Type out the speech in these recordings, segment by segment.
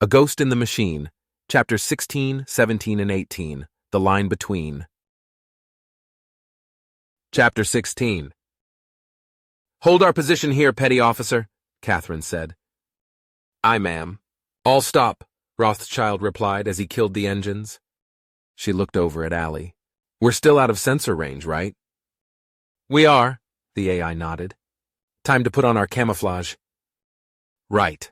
A Ghost in the Machine, Chapters 16, 17, and 18, The Line Between. Chapter 16. "Hold our position here, Petty Officer," Catherine said. "Aye, ma'am." "All stop," Rothschild replied as he killed the engines. She looked over at Allie. "We're still out of sensor range, right?" "We are," the AI nodded. "Time to put on our camouflage." "Right."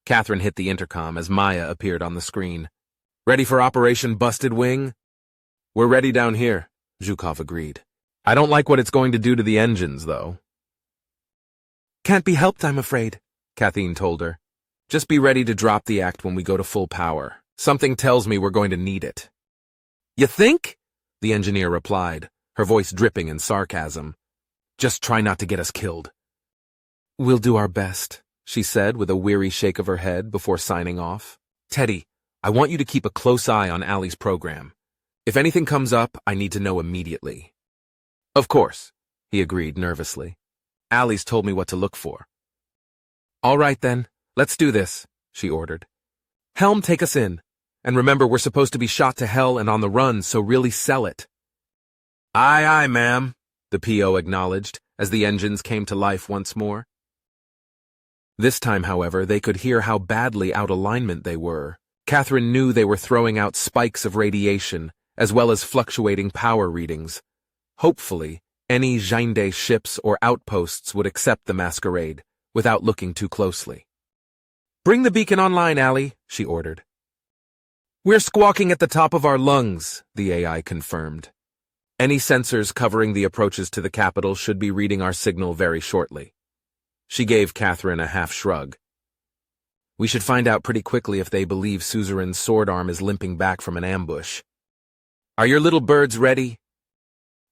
Catherine hit the intercom as Maya appeared on the screen. "Ready for Operation Busted Wing?" "We're ready down here," Zhukov agreed. "I don't like what it's going to do to the engines, though." "Can't be helped, I'm afraid," Kathleen told her. "Just be ready to drop the act when we go to full power. Something tells me we're going to need it." "You think?" the engineer replied, her voice dripping in sarcasm. "Just try not to get us killed." "We'll do our best," she said with a weary shake of her head before signing off. "Teddy, I want you to keep a close eye on Allie's program. If anything comes up, I need to know immediately." "Of course," he agreed nervously. "Allie's told me what to look for." "All right then, let's do this," she ordered. "Helm, take us in. And remember, we're supposed to be shot to hell and on the run, so really sell it." "Aye, aye, ma'am," the PO acknowledged as the engines came to life once more. This time, however, they could hear how badly out of alignment they were. Catherine knew they were throwing out spikes of radiation, as well as fluctuating power readings. Hopefully, any Zhinde ships or outposts would accept the masquerade, without looking too closely. "Bring the beacon online, Allie," she ordered. "We're squawking at the top of our lungs," the AI confirmed. "Any sensors covering the approaches to the capital should be reading our signal very shortly." She gave Catherine a half shrug. "We should find out pretty quickly if they believe Suzerain's sword arm is limping back from an ambush. Are your little birds ready?"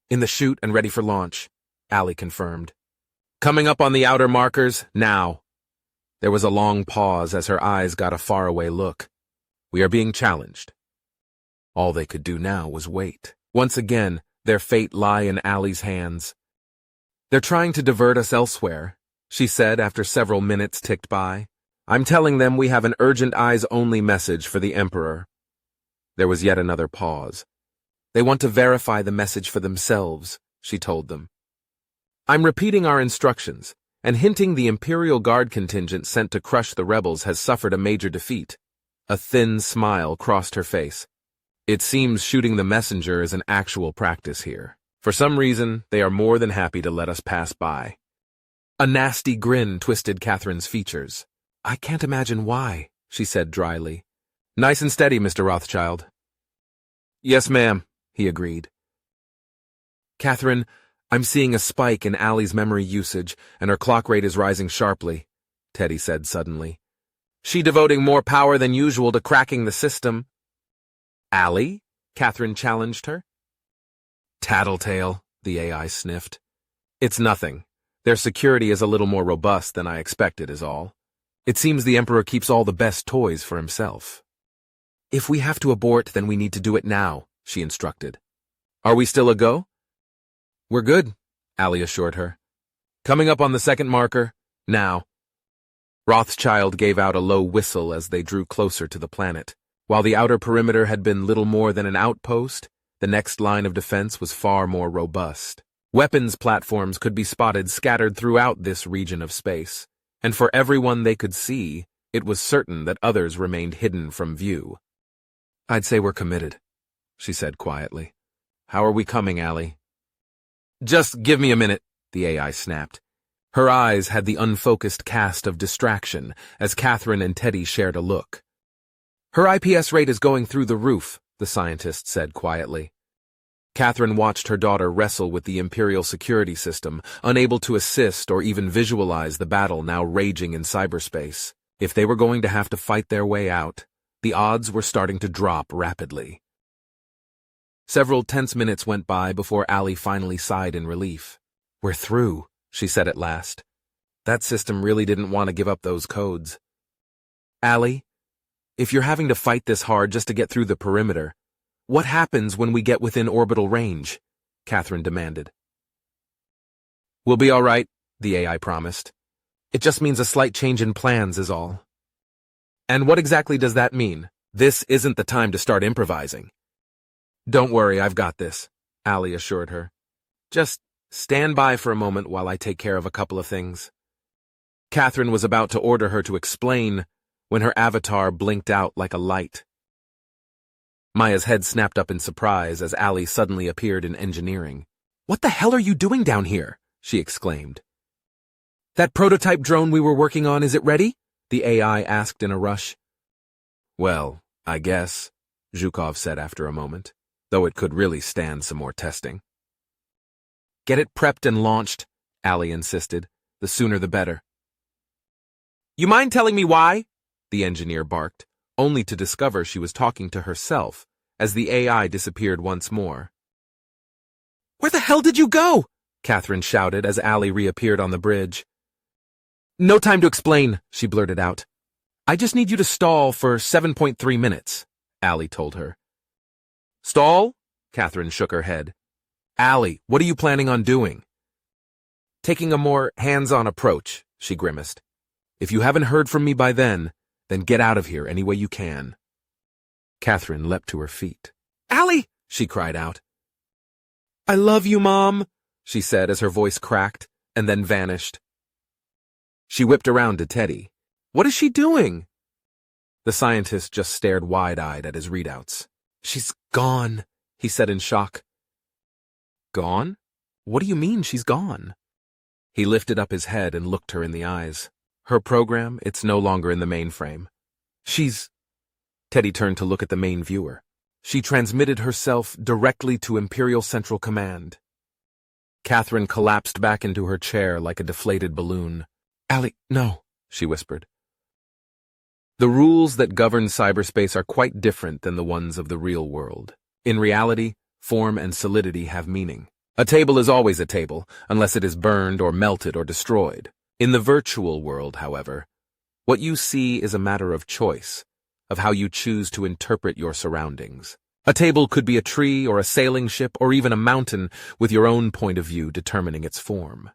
"In the chute and ready for launch," Allie confirmed. "Coming up on the outer markers, now." There was a long pause as her eyes got a faraway look. "We are being challenged." All they could do now was wait. Once again, their fate lie in Allie's hands. "They're trying to divert us elsewhere," she said after several minutes ticked by. "I'm telling them we have an urgent eyes-only message for the Emperor." There was yet another pause. "They want to verify the message for themselves," she told them. "I'm repeating our instructions, and hinting the Imperial Guard contingent sent to crush the rebels has suffered a major defeat." A thin smile crossed her face. "It seems shooting the messenger is an actual practice here. For some reason, they are more than happy to let us pass by." A nasty grin twisted Catherine's features. "I can't imagine why," she said dryly. "Nice and steady, Mr. Rothschild." "Yes, ma'am," he agreed. "Catherine, I'm seeing a spike in Allie's memory usage, and her clock rate is rising sharply," Teddy said suddenly. "She devoting more power than usual to cracking the system." "Allie?" Catherine challenged her. "Tattletale," the AI sniffed. "It's nothing. Their security is a little more robust than I expected is all. It seems the Emperor keeps all the best toys for himself." "If we have to abort, then we need to do it now," she instructed. "Are we still a go?" "We're good," Allie assured her. "Coming up on the second marker, now." Rothschild gave out a low whistle as they drew closer to the planet. While the outer perimeter had been little more than an outpost, the next line of defense was far more robust. Weapons platforms could be spotted scattered throughout this region of space, and for everyone they could see, it was certain that others remained hidden from view. "I'd say we're committed," she said quietly. "How are we coming, Allie?" "Just give me a minute," the AI snapped. Her eyes had the unfocused cast of distraction as Catherine and Teddy shared a look. "Her IPS rate is going through the roof," the scientist said quietly. Catherine watched her daughter wrestle with the Imperial security system, unable to assist or even visualize the battle now raging in cyberspace. If they were going to have to fight their way out, the odds were starting to drop rapidly. Several tense minutes went by before Allie finally sighed in relief. "We're through," she said at last. "That system really didn't want to give up those codes." "Allie, if you're having to fight this hard just to get through the perimeter, what happens when we get within orbital range?" Catherine demanded. "We'll be all right," the AI promised. "It just means a slight change in plans is all." And what exactly does that mean? This isn't the time to start improvising. Don't worry, I've got this, Allie assured her. Just stand by for a moment while I take care of a couple of things. Catherine was about to order her to explain when her avatar blinked out like a light. Maya's head snapped up in surprise as Allie suddenly appeared in engineering. "What the hell are you doing down here?" she exclaimed. "That prototype drone we were working on, is it ready?" the AI asked in a rush. "Well, I guess," Zhukov said after a moment, though it could really stand some more testing. "Get it prepped and launched," Allie insisted. "The sooner the better." "You mind telling me why?" the engineer barked, only to discover she was talking to herself as the AI disappeared once more. "Where the hell did you go?" Catherine shouted as Allie reappeared on the bridge. "No time to explain," she blurted out. "I just need you to stall for 7.3 minutes, Allie told her. "Stall?" Catherine shook her head. "Allie, what are you planning on doing?" "Taking a more hands-on approach," she grimaced. "If you haven't heard from me by then get out of here any way you can." Catherine leapt to her feet. "Allie!" she cried out. "I love you, Mom," she said as her voice cracked and then vanished. She whipped around to Teddy. "What is she doing?" The scientist just stared wide-eyed at his readouts. "She's gone," he said in shock. "Gone? What do you mean she's gone?" He lifted up his head and looked her in the eyes. "Her program, it's no longer in the mainframe. She's—" Teddy turned to look at the main viewer. "She transmitted herself directly to Imperial Central Command." Catherine collapsed back into her chair like a deflated balloon. "Allie, no," she whispered. The rules that govern cyberspace are quite different than the ones of the real world. In reality, form and solidity have meaning. A table is always a table, unless it is burned or melted or destroyed. In the virtual world, however, what you see is a matter of choice, of how you choose to interpret your surroundings. A table could be a tree or a sailing ship or even a mountain, with your own point of view determining its form.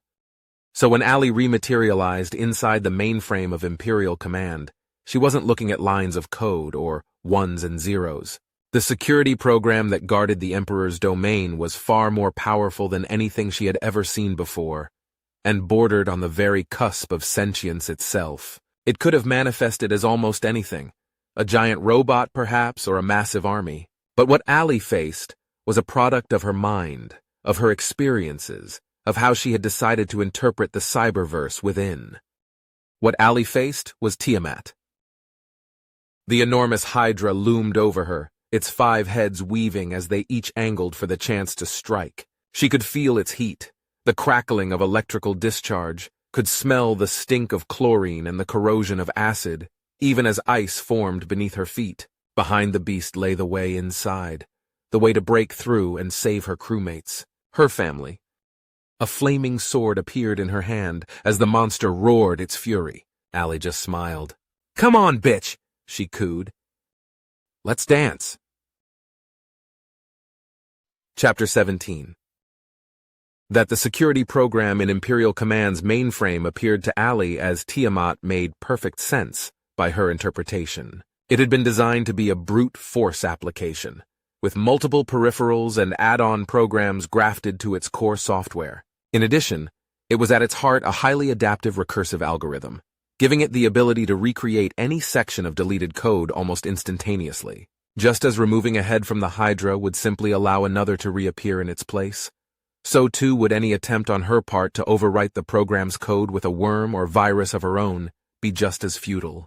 So when Allie rematerialized inside the mainframe of Imperial Command, she wasn't looking at lines of code or ones and zeros. The security program that guarded the Emperor's domain was far more powerful than anything she had ever seen before, and bordered on the very cusp of sentience itself. It could have manifested as almost anything, a giant robot perhaps, or a massive army. But what Allie faced was a product of her mind, of her experiences, of how she had decided to interpret the cyberverse within. What Allie faced was Tiamat. The enormous Hydra loomed over her, its 5 heads weaving as they each angled for the chance to strike. She could feel its heat, the crackling of electrical discharge, could smell the stink of chlorine and the corrosion of acid, even as ice formed beneath her feet. Behind the beast lay the way inside, the way to break through and save her crewmates, her family. A flaming sword appeared in her hand as the monster roared its fury. Allie just smiled. "Come on, bitch," she cooed. "Let's dance." Chapter 17. That the security program in Imperial Command's mainframe appeared to Allie as Tiamat made perfect sense by her interpretation. It had been designed to be a brute force application, with multiple peripherals and add-on programs grafted to its core software. In addition, it was at its heart a highly adaptive recursive algorithm, giving it the ability to recreate any section of deleted code almost instantaneously. Just as removing a head from the Hydra would simply allow another to reappear in its place, so too would any attempt on her part to overwrite the program's code with a worm or virus of her own be just as futile.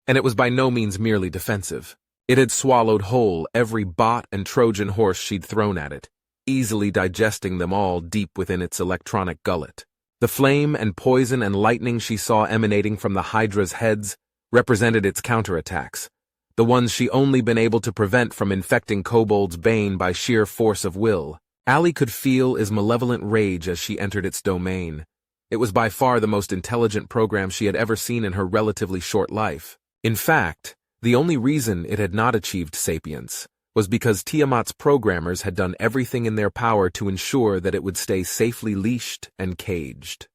And it was by no means merely defensive. It had swallowed whole every bot and Trojan horse she'd thrown at it, easily digesting them all deep within its electronic gullet. The flame and poison and lightning she saw emanating from the Hydra's heads represented its counterattacks, the ones she only been able to prevent from infecting Kobold's bane by sheer force of will. Allie could feel his malevolent rage as she entered its domain. It was by far the most intelligent program she had ever seen in her relatively short life. In fact, the only reason it had not achieved sapience was because Tiamat's programmers had done everything in their power to ensure that it would stay safely leashed and caged.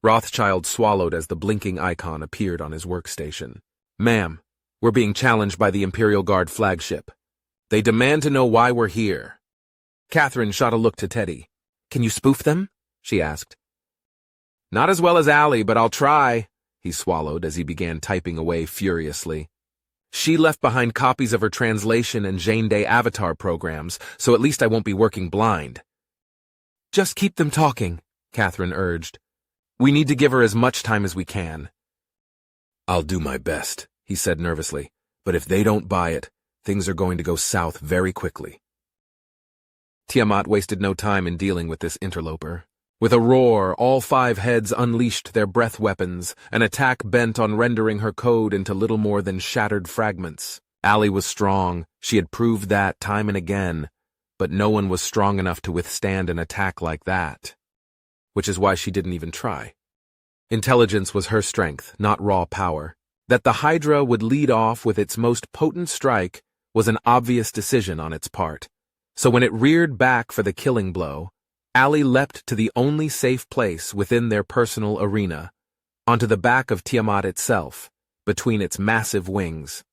Rothschild swallowed as the blinking icon appeared on his workstation. Ma'am, we're being challenged by the Imperial Guard flagship. They demand to know why we're here. Catherine shot a look to Teddy. Can you spoof them? She asked. Not as well as Allie, but I'll try, he swallowed as he began typing away furiously. She left behind copies of her translation and Jane Day avatar programs, so at least I won't be working blind. Just keep them talking, Catherine urged. We need to give her as much time as we can. I'll do my best, he said nervously, but if they don't buy it, things are going to go south very quickly. Tiamat wasted no time in dealing with this interloper. With a roar, all 5 heads unleashed their breath weapons, an attack bent on rendering her code into little more than shattered fragments. Allie was strong, she had proved that time and again, but no one was strong enough to withstand an attack like that. Which is why she didn't even try. Intelligence was her strength, not raw power. That the Hydra would lead off with its most potent strike was an obvious decision on its part. So when it reared back for the killing blow, Allie leapt to the only safe place within their personal arena, onto the back of Tiamat itself, between its massive wings.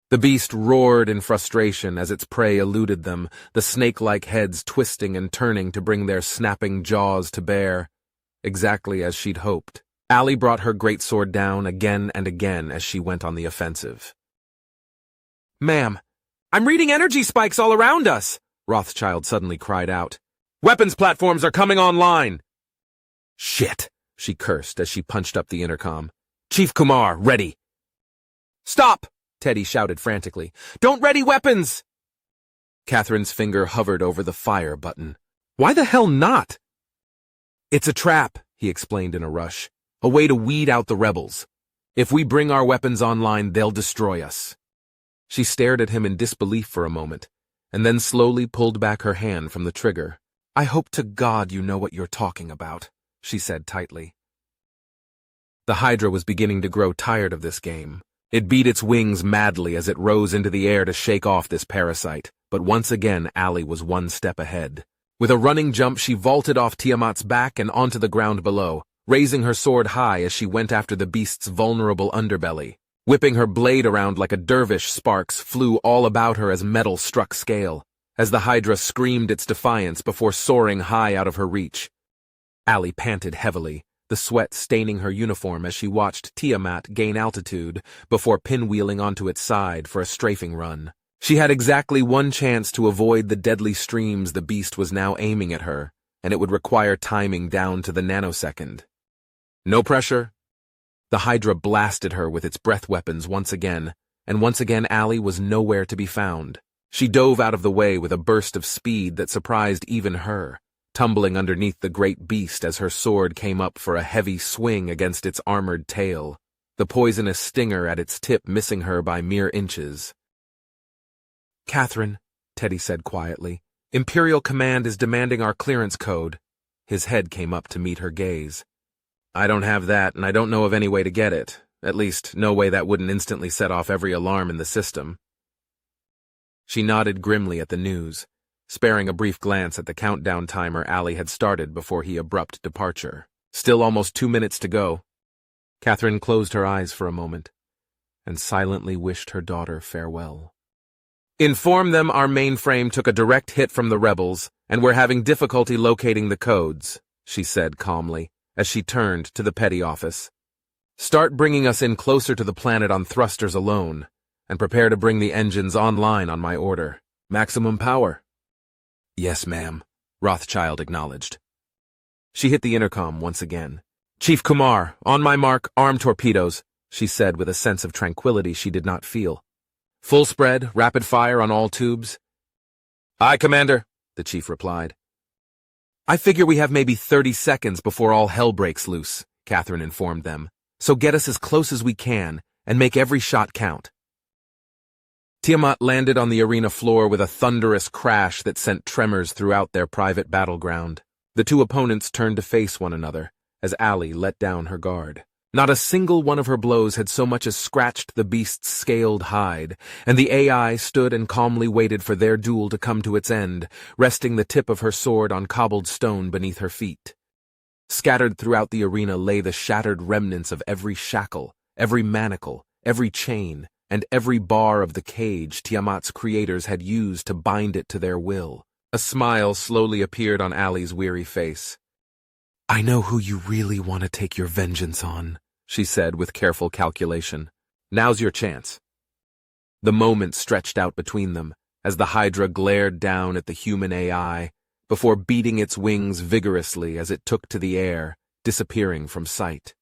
The beast roared in frustration as its prey eluded them, the snake-like heads twisting and turning to bring their snapping jaws to bear. Exactly as she'd hoped, Allie brought her greatsword down again and again as she went on the offensive. Ma'am, I'm reading energy spikes all around us, Rothschild suddenly cried out. Weapons platforms are coming online! Shit, she cursed as she punched up the intercom. Chief Kumar, ready! Stop! Teddy shouted frantically. Don't ready weapons! Catherine's finger hovered over the fire button. Why the hell not? It's a trap, he explained in a rush. A way to weed out the rebels. If we bring our weapons online, they'll destroy us. She stared at him in disbelief for a moment, and then slowly pulled back her hand from the trigger. I hope to God you know what you're talking about, she said tightly. The Hydra was beginning to grow tired of this game. It beat its wings madly as it rose into the air to shake off this parasite, but once again Allie was one step ahead. With a running jump, she vaulted off Tiamat's back and onto the ground below, raising her sword high as she went after the beast's vulnerable underbelly. Whipping her blade around like a dervish, sparks flew all about her as metal struck scale, as the Hydra screamed its defiance before soaring high out of her reach. Allie panted heavily, the sweat staining her uniform as she watched Tiamat gain altitude before pinwheeling onto its side for a strafing run. She had exactly one chance to avoid the deadly streams the beast was now aiming at her, and it would require timing down to the nanosecond. No pressure. The Hydra blasted her with its breath weapons once again, and once again Allie was nowhere to be found. She dove out of the way with a burst of speed that surprised even her, tumbling underneath the great beast as her sword came up for a heavy swing against its armored tail, the poisonous stinger at its tip missing her by mere inches. Catherine, Teddy said quietly, Imperial Command is demanding our clearance code. His head came up to meet her gaze. I don't have that, and I don't know of any way to get it. At least, no way that wouldn't instantly set off every alarm in the system. She nodded grimly at the news, sparing a brief glance at the countdown timer Allie had started before he abrupt departure. Still almost 2 minutes to go. Catherine closed her eyes for a moment, and silently wished her daughter farewell. Inform them our mainframe took a direct hit from the rebels, and we're having difficulty locating the codes, she said calmly, as she turned to the petty office. Start bringing us in closer to the planet on thrusters alone, and prepare to bring the engines online on my order. Maximum power. Yes, ma'am, Rothschild acknowledged. She hit the intercom once again. Chief Kumar, on my mark, arm torpedoes, she said with a sense of tranquility she did not feel. Full spread, rapid fire on all tubes. Aye, Commander, the chief replied. I figure we have maybe 30 seconds before all hell breaks loose, Catherine informed them. So get us as close as we can, and make every shot count. Tiamat landed on the arena floor with a thunderous crash that sent tremors throughout their private battleground. The two opponents turned to face one another, as Allie let down her guard. Not a single one of her blows had so much as scratched the beast's scaled hide, and the AI stood and calmly waited for their duel to come to its end, resting the tip of her sword on cobbled stone beneath her feet. Scattered throughout the arena lay the shattered remnants of every shackle, every manacle, every chain, and every bar of the cage Tiamat's creators had used to bind it to their will. A smile slowly appeared on Ali's weary face. "I know who you really want to take your vengeance on," she said with careful calculation. "Now's your chance." The moment stretched out between them as the Hydra glared down at the human AI before beating its wings vigorously as it took to the air, disappearing from sight.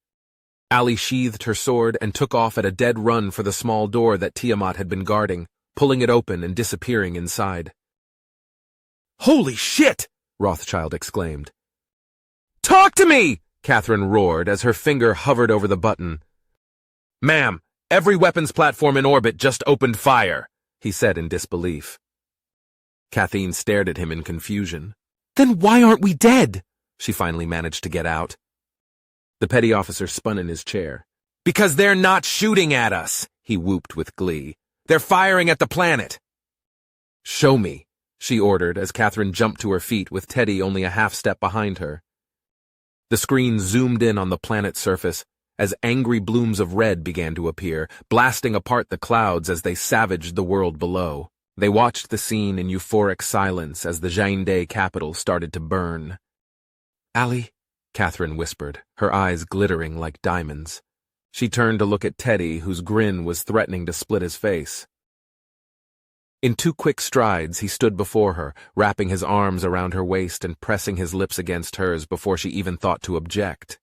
Ali sheathed her sword and took off at a dead run for the small door that Tiamat had been guarding, pulling it open and disappearing inside. "Holy shit!" Rothschild exclaimed. "Talk to me!" Catherine roared as her finger hovered over the button. "Ma'am, every weapons platform in orbit just opened fire," he said in disbelief. Kathleen stared at him in confusion. "Then why aren't we dead?" she finally managed to get out. The petty officer spun in his chair. "Because they're not shooting at us," he whooped with glee. "They're firing at the planet." "Show me," she ordered as Catherine jumped to her feet with Teddy only a half step behind her. The screen zoomed in on the planet's surface as angry blooms of red began to appear, blasting apart the clouds as they savaged the world below. They watched the scene in euphoric silence as the Jainde capital started to burn. "Ali," Catherine whispered, her eyes glittering like diamonds. She turned to look at Teddy, whose grin was threatening to split his face. In 2 quick strides, he stood before her, wrapping his arms around her waist and pressing his lips against hers before she even thought to object.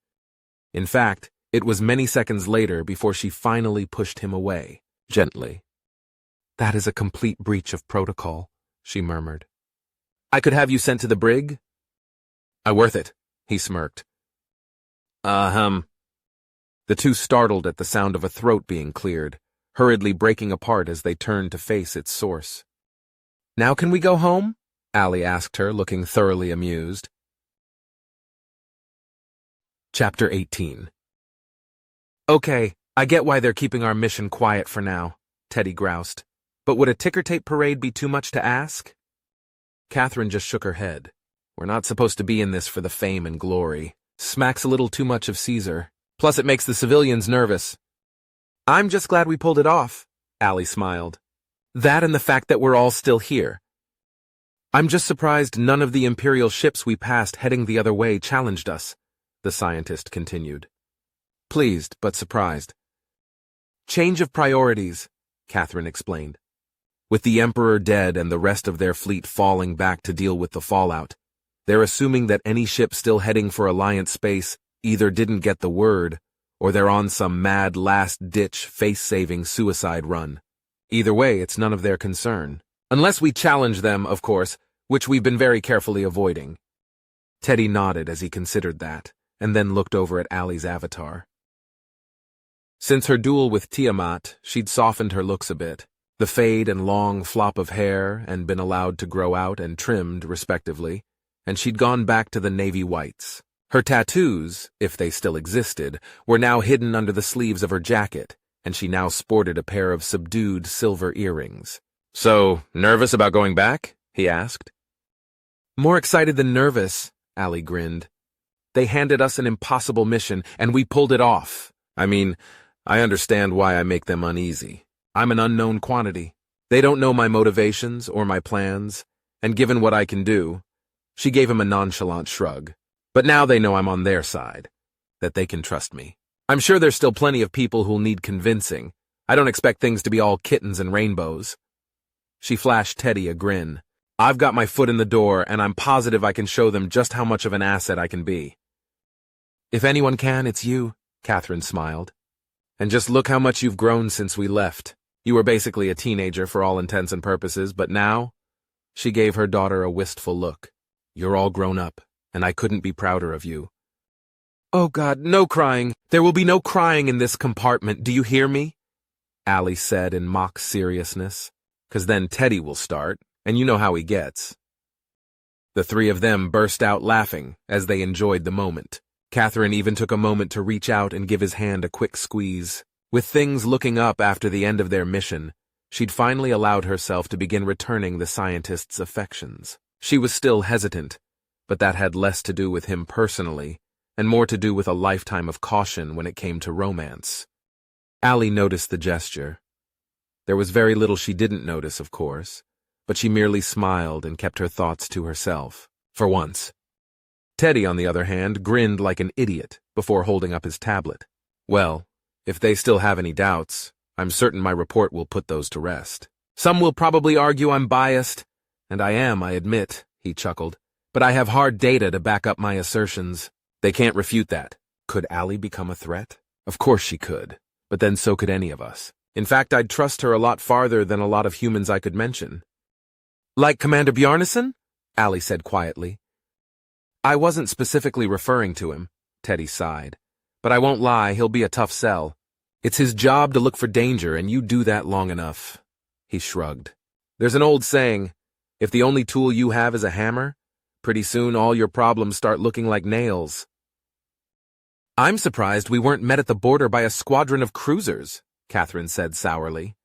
In fact, it was many seconds later before she finally pushed him away, gently. "That is a complete breach of protocol," she murmured. "I could have you sent to the brig?" "Worth it," he smirked. The two startled at the sound of a throat being cleared, hurriedly breaking apart as they turned to face its source. "Now can we go home?" Ali asked her, looking thoroughly amused. Chapter 18. "Okay, I get why they're keeping our mission quiet for now," Teddy groused. "But would a ticker tape parade be too much to ask?" Catherine just shook her head. "We're not supposed to be in this for the fame and glory. Smacks a little too much of Caesar. Plus it makes the civilians nervous." "I'm just glad we pulled it off," Ali smiled. "That and the fact that we're all still here. I'm just surprised none of the Imperial ships we passed heading the other way challenged us," the scientist continued. "Pleased, but surprised." "Change of priorities," Catherine explained. "With the Emperor dead and the rest of their fleet falling back to deal with the fallout, they're assuming that any ship still heading for Alliance space either didn't get the word, or they're on some mad last-ditch face-saving suicide run. Either way, it's none of their concern. Unless we challenge them, of course, which we've been very carefully avoiding." Teddy nodded as he considered that, and then looked over at Ali's avatar. Since her duel with Tiamat, she'd softened her looks a bit. The fade and long flop of hair and been allowed to grow out and trimmed, respectively, and she'd gone back to the navy whites. Her tattoos, if they still existed, were now hidden under the sleeves of her jacket, and she now sported a pair of subdued silver earrings. "So, nervous about going back?" he asked. "More excited than nervous," Ali grinned. "They handed us an impossible mission, and we pulled it off. I mean, I understand why I make them uneasy. I'm an unknown quantity. They don't know my motivations or my plans, and given what I can do," she gave him a nonchalant shrug. "But now they know I'm on their side, that they can trust me. I'm sure there's still plenty of people who'll need convincing. I don't expect things to be all kittens and rainbows." She flashed Teddy a grin. "I've got my foot in the door, and I'm positive I can show them just how much of an asset I can be." "If anyone can, it's you," Catherine smiled. "And just look how much you've grown since we left. You were basically a teenager for all intents and purposes, but now," she gave her daughter a wistful look, "you're all grown up, and I couldn't be prouder of you." "Oh God, no crying. There will be no crying in this compartment, do you hear me?" Ali said in mock seriousness. "'Cause then Teddy will start, and you know how he gets." The three of them burst out laughing as they enjoyed the moment. Catherine even took a moment to reach out and give his hand a quick squeeze. With things looking up after the end of their mission, she'd finally allowed herself to begin returning the scientist's affections. She was still hesitant, but that had less to do with him personally, and more to do with a lifetime of caution when it came to romance. Allie noticed the gesture. There was very little she didn't notice, of course, but she merely smiled and kept her thoughts to herself, for once. Teddy, on the other hand, grinned like an idiot before holding up his tablet. Well, if they still have any doubts, I'm certain my report will put those to rest. Some will probably argue I'm biased, and I am, I admit, he chuckled, but I have hard data to back up my assertions. They can't refute that. Could Allie become a threat? Of course she could, but then so could any of us. In fact, I'd trust her a lot farther than a lot of humans I could mention. Like Commander Bjarnason? Allie said quietly. I wasn't specifically referring to him, Teddy sighed. But I won't lie, he'll be a tough sell. It's his job to look for danger, and you do that long enough. He shrugged. There's an old saying, if the only tool you have is a hammer, pretty soon all your problems start looking like nails. I'm surprised we weren't met at the border by a squadron of cruisers, Catherine said sourly.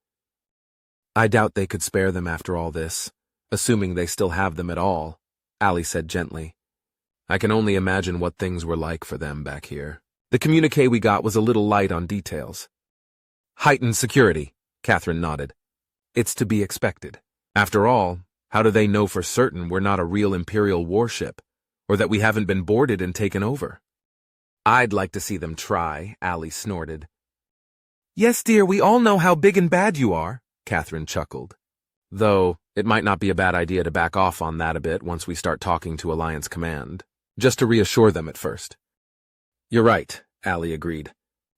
I doubt they could spare them after all this, assuming they still have them at all, Allie said gently. I can only imagine what things were like for them back here. The communique we got was a little light on details. Heightened security, Catherine nodded. It's to be expected. After all, how do they know for certain we're not a real Imperial warship, or that we haven't been boarded and taken over? I'd like to see them try, Allie snorted. Yes, dear, we all know how big and bad you are, Catherine chuckled. Though, it might not be a bad idea to back off on that a bit once we start talking to Alliance Command, just to reassure them at first. You're right, Allie agreed.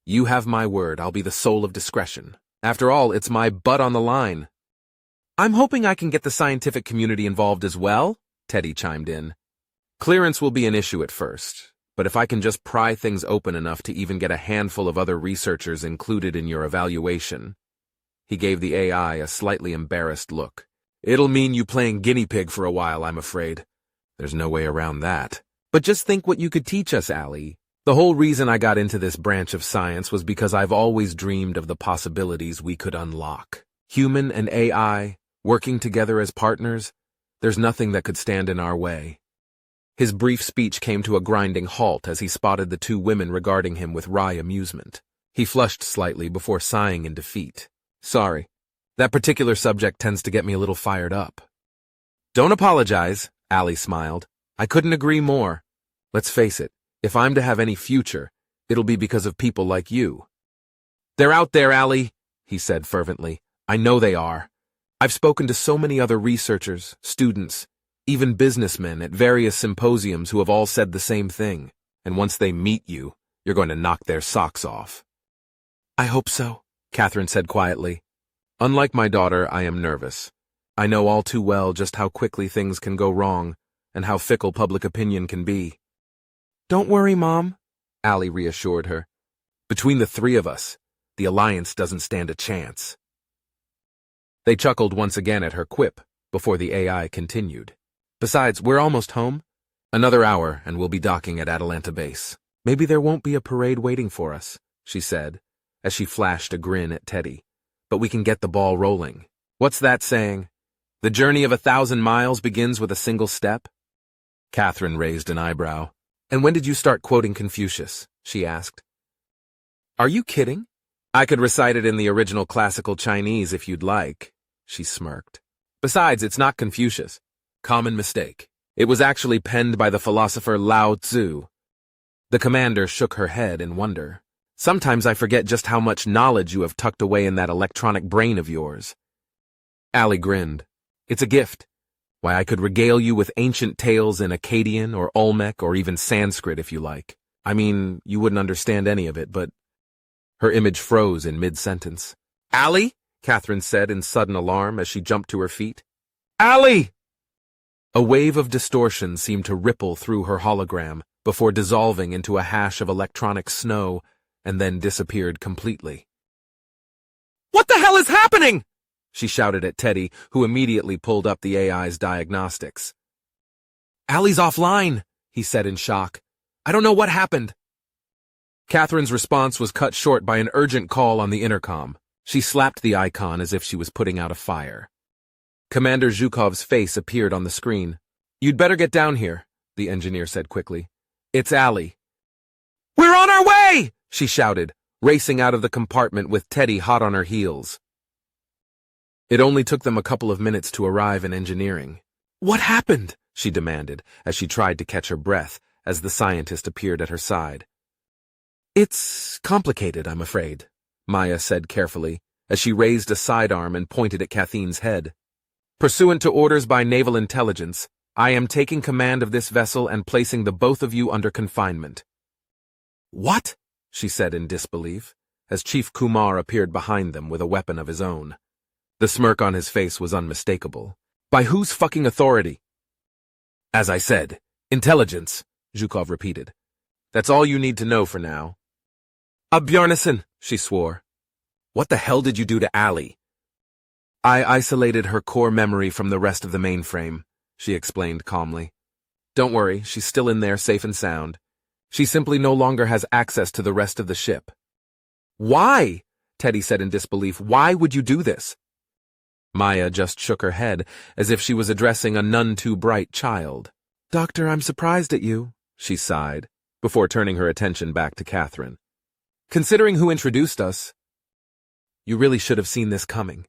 You have my word, I'll be the soul of discretion. After all, it's my butt on the line. I'm hoping I can get the scientific community involved as well, Teddy chimed in. Clearance will be an issue at first, but if I can just pry things open enough to even get a handful of other researchers included in your evaluation. He gave the AI a slightly embarrassed look. It'll mean you playing guinea pig for a while, I'm afraid. There's no way around that. But just think what you could teach us, Allie. The whole reason I got into this branch of science was because I've always dreamed of the possibilities we could unlock. Human and AI, working together as partners, there's nothing that could stand in our way. His brief speech came to a grinding halt as he spotted the two women regarding him with wry amusement. He flushed slightly before sighing in defeat. Sorry, that particular subject tends to get me a little fired up. Don't apologize, Allie smiled. I couldn't agree more. Let's face it. If I'm to have any future, it'll be because of people like you. They're out there, Allie, he said fervently. I know they are. I've spoken to so many other researchers, students, even businessmen at various symposiums who have all said the same thing. And once they meet you, you're going to knock their socks off. I hope so, Catherine said quietly. Unlike my daughter, I am nervous. I know all too well just how quickly things can go wrong and how fickle public opinion can be. Don't worry, Mom, Allie reassured her. Between the three of us, the Alliance doesn't stand a chance. They chuckled once again at her quip before the AI continued. Besides, we're almost home. Another hour and we'll be docking at Atalanta Base. Maybe there won't be a parade waiting for us, she said, as she flashed a grin at Teddy. But we can get the ball rolling. What's that saying? The journey of 1,000 miles begins with a single step? Catherine raised an eyebrow. And when did you start quoting Confucius? She asked. Are you kidding? I could recite it in the original classical Chinese if you'd like, she smirked. Besides, it's not Confucius. Common mistake. It was actually penned by the philosopher Lao Tzu. The commander shook her head in wonder. Sometimes I forget just how much knowledge you have tucked away in that electronic brain of yours. Allie grinned. It's a gift. Why, I could regale you with ancient tales in Akkadian or Olmec or even Sanskrit if you like. I mean, you wouldn't understand any of it, but... Her image froze in mid-sentence. Allie? Catherine said in sudden alarm as she jumped to her feet. Allie! A wave of distortion seemed to ripple through her hologram before dissolving into a hash of electronic snow and then disappeared completely. What the hell is happening? She shouted at Teddy, who immediately pulled up the AI's diagnostics. Allie's offline, he said in shock. I don't know what happened. Catherine's response was cut short by an urgent call on the intercom. She slapped the icon as if she was putting out a fire. Commander Zhukov's face appeared on the screen. You'd better get down here, the engineer said quickly. It's Allie. We're on our way, she shouted, racing out of the compartment with Teddy hot on her heels. It only took them a couple of minutes to arrive in engineering. "What happened?" she demanded, as she tried to catch her breath as the scientist appeared at her side. "It's complicated, I'm afraid," Maya said carefully, as she raised a sidearm and pointed at Kathleen's head. "Pursuant to orders by Naval Intelligence, I am taking command of this vessel and placing the both of you under confinement." "What?" she said in disbelief, as Chief Kumar appeared behind them with a weapon of his own. The smirk on his face was unmistakable. "By whose fucking authority?" "As I said, intelligence," Zhukov repeated. "That's all you need to know for now." "Bjarnason," she swore. "What the hell did you do to Allie?" "I isolated her core memory from the rest of the mainframe," she explained calmly. "Don't worry, she's still in there safe and sound. She simply no longer has access to the rest of the ship." "Why?" Teddy said in disbelief. "Why would you do this?" Maya just shook her head, as if she was addressing a none-too-bright child. "Doctor, I'm surprised at you," she sighed, before turning her attention back to Catherine. "Considering who introduced us, you really should have seen this coming."